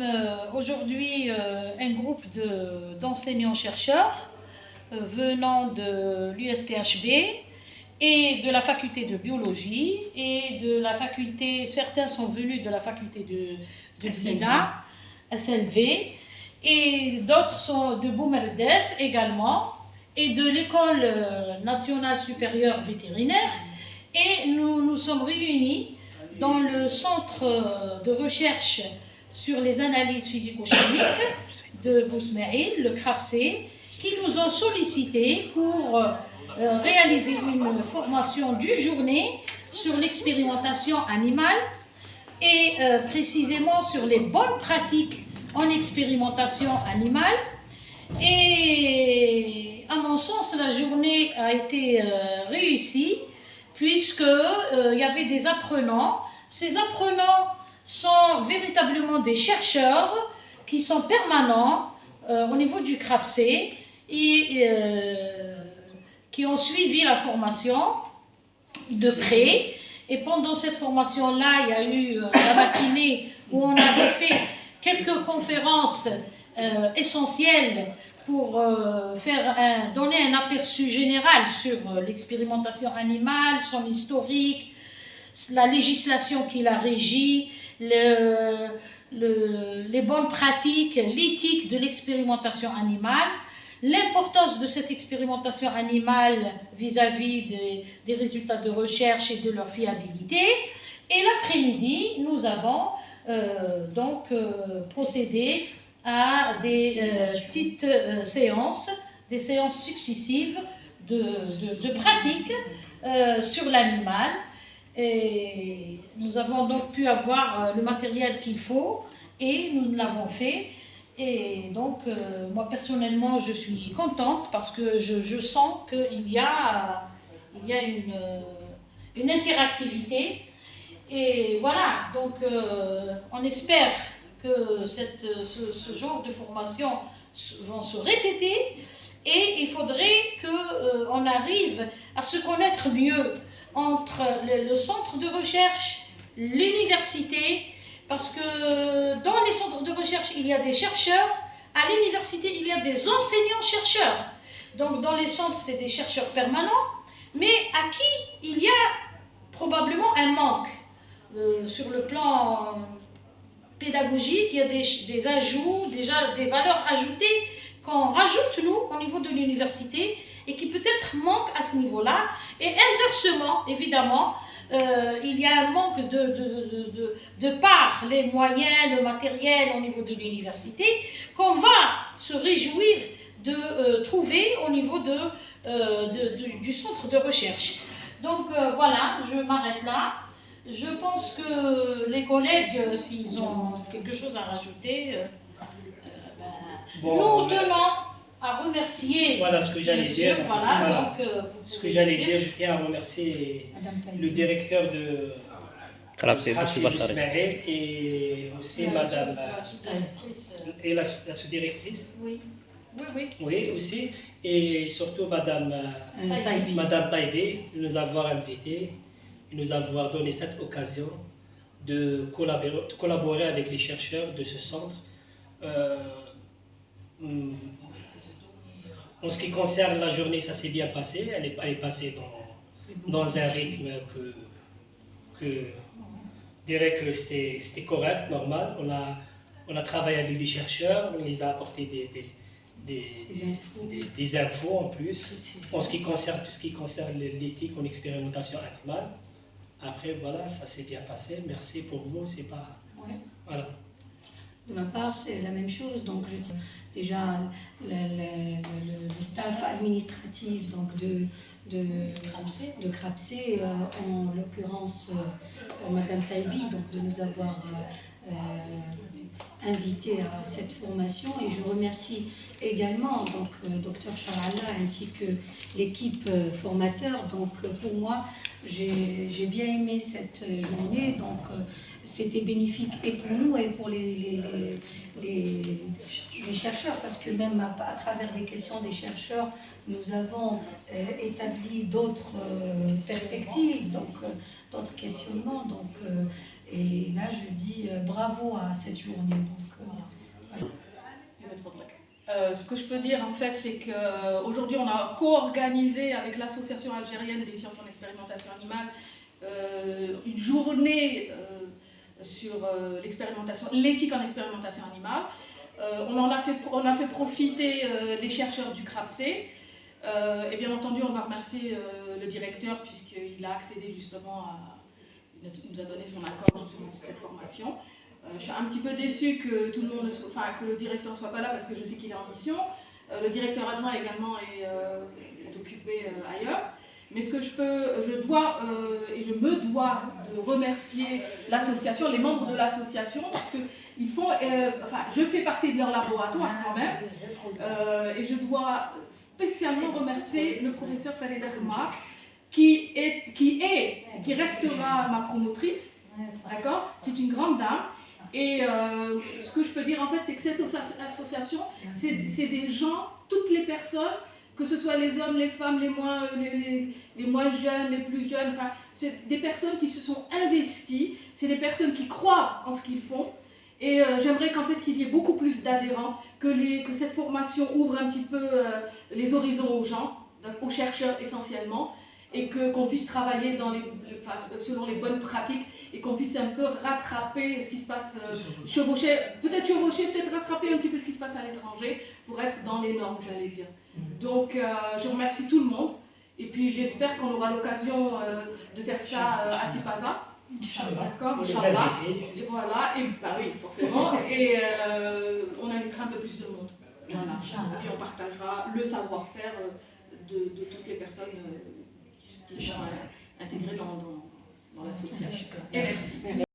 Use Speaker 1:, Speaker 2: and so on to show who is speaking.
Speaker 1: sommes aujourd'hui un groupe d'enseignants-chercheurs venant de l'USTHB et de la faculté de biologie et de la faculté, certains sont venus de la faculté de l'INA, SLV, et d'autres sont de Boumerdes également, et de l'École nationale supérieure vétérinaire. Et nous nous sommes réunis dans le centre de recherche sur les analyses physico-chimiques de Bousmaïl, le CRAPC, qui nous ont sollicité pour réaliser une formation d'une journée sur l'expérimentation animale et précisément sur les bonnes pratiques en expérimentation animale. Et à mon sens, la journée a été réussie puisqu'il y avait des apprenants. Ces apprenants sont véritablement des chercheurs qui sont permanents au niveau du CRAPC et qui ont suivi la formation de près. Et pendant cette formation-là, il y a eu la matinée où on avait fait quelques conférences essentielles pour donner un aperçu général sur l'expérimentation animale, son historique, la législation qui la régit, les bonnes pratiques, l'éthique de l'expérimentation animale, l'importance de cette expérimentation animale vis-à-vis des résultats de recherche et de leur fiabilité. Et l'après-midi, nous avons procédé à des petites séances, des séances successives de pratique sur l'animal. Et nous avons donc pu avoir le matériel qu'il faut et nous l'avons fait. Et donc, moi personnellement, je suis contente parce que je sens qu'il y a une interactivité. Et voilà, donc on espère que ce genre de formation vont se répéter et il faudrait qu'on arrive à se connaître mieux entre le centre de recherche, l'université, parce que dans les centres de recherche, il y a des chercheurs, à l'université, il y a des enseignants-chercheurs. Donc dans les centres, c'est des chercheurs permanents, mais à qui il y a probablement un manque. Sur le plan pédagogique, il y a des ajouts, déjà des valeurs ajoutées qu'on rajoute nous au niveau de l'université et qui peut-être manquent à ce niveau-là. Et inversement, évidemment, il y a un manque de par les moyens, le matériel au niveau de l'université qu'on va se réjouir de trouver au niveau du centre de recherche. Donc voilà, je m'arrête là. Je pense que les collègues, s'ils ont quelque chose à rajouter, nous tenons à remercier.
Speaker 2: Voilà ce que j'allais dire.
Speaker 1: Voilà, donc,
Speaker 2: ce que j'allais dire, je tiens à remercier le directeur de CRAPC Bousmaïl et aussi Madame et la sous-directrice.
Speaker 1: Oui.
Speaker 2: Oui, aussi. Et surtout Madame Taïbi, de nous avoir invités. Nous avoir donné cette occasion de collaborer avec les chercheurs de ce centre. En ce qui concerne la journée, ça s'est bien passé. Elle est passée dans un rythme que je dirais que c'était correct, normal. On a travaillé avec des chercheurs, on les a apporté des infos en plus. En ce qui concerne tout ce qui concerne l'éthique en expérimentation animale. Après, voilà, ça s'est bien passé. Merci pour vous. C'est pas...
Speaker 3: Ouais.
Speaker 2: Voilà.
Speaker 3: De ma part, c'est la même chose. Donc, je tiens déjà le staff administratif donc de CRAPC, en l'occurrence Madame Taïbi, donc de nous avoir invités à cette formation. Et je remercie également donc Dr Charala ainsi que l'équipe formateur. Donc pour moi, j'ai bien aimé cette journée. Donc c'était bénéfique et pour nous et pour les chercheurs, parce que même à travers des questions des chercheurs, nous avons établi d'autres perspectives, donc d'autres questionnements. Donc, et là, je dis bravo à cette journée. Donc,
Speaker 4: ce que je peux dire en fait, c'est qu'aujourd'hui on a co-organisé avec l'Association algérienne des sciences en expérimentation animale une journée sur l'expérimentation, l'éthique en expérimentation animale. On a fait profiter les chercheurs du CRAPC. Et bien entendu, on va remercier le directeur puisqu'il a accédé justement il nous a donné son accord justement pour cette formation. Je suis un petit peu déçue que tout le monde, que le directeur ne soit pas là parce que je sais qu'il est en mission. Le directeur adjoint également est occupé ailleurs. Mais ce que je dois et je me dois de remercier l'association, les membres de l'association, parce que ils font, je fais partie de leur laboratoire quand même, et je dois spécialement remercier le professeur Farid Ahmar, qui restera ma promotrice, d'accord? C'est une grande dame. Et ce que je peux dire en fait, c'est que cette association, c'est des gens, toutes les personnes, que ce soit les hommes, les femmes, les moins jeunes, les plus jeunes, enfin, c'est des personnes qui se sont investies, c'est des personnes qui croient en ce qu'ils font. Et j'aimerais qu'en fait qu'il y ait beaucoup plus d'adhérents, que cette formation ouvre un petit peu les horizons aux gens, aux chercheurs essentiellement, et qu'on puisse travailler selon les bonnes pratiques et qu'on puisse un peu rattraper ce qui se passe, chevaucher, peut-être rattraper un petit peu ce qui se passe à l'étranger pour être dans les normes, j'allais dire. Donc je remercie tout le monde et puis j'espère qu'on aura l'occasion de faire ça à Tipaza. D'accord, Inch'Allah. Voilà, et bah oui, forcément, et on invitera un peu plus de monde. Voilà. Et puis on partagera le savoir-faire de toutes les personnes qui sont intégrées dans l'association. Et merci.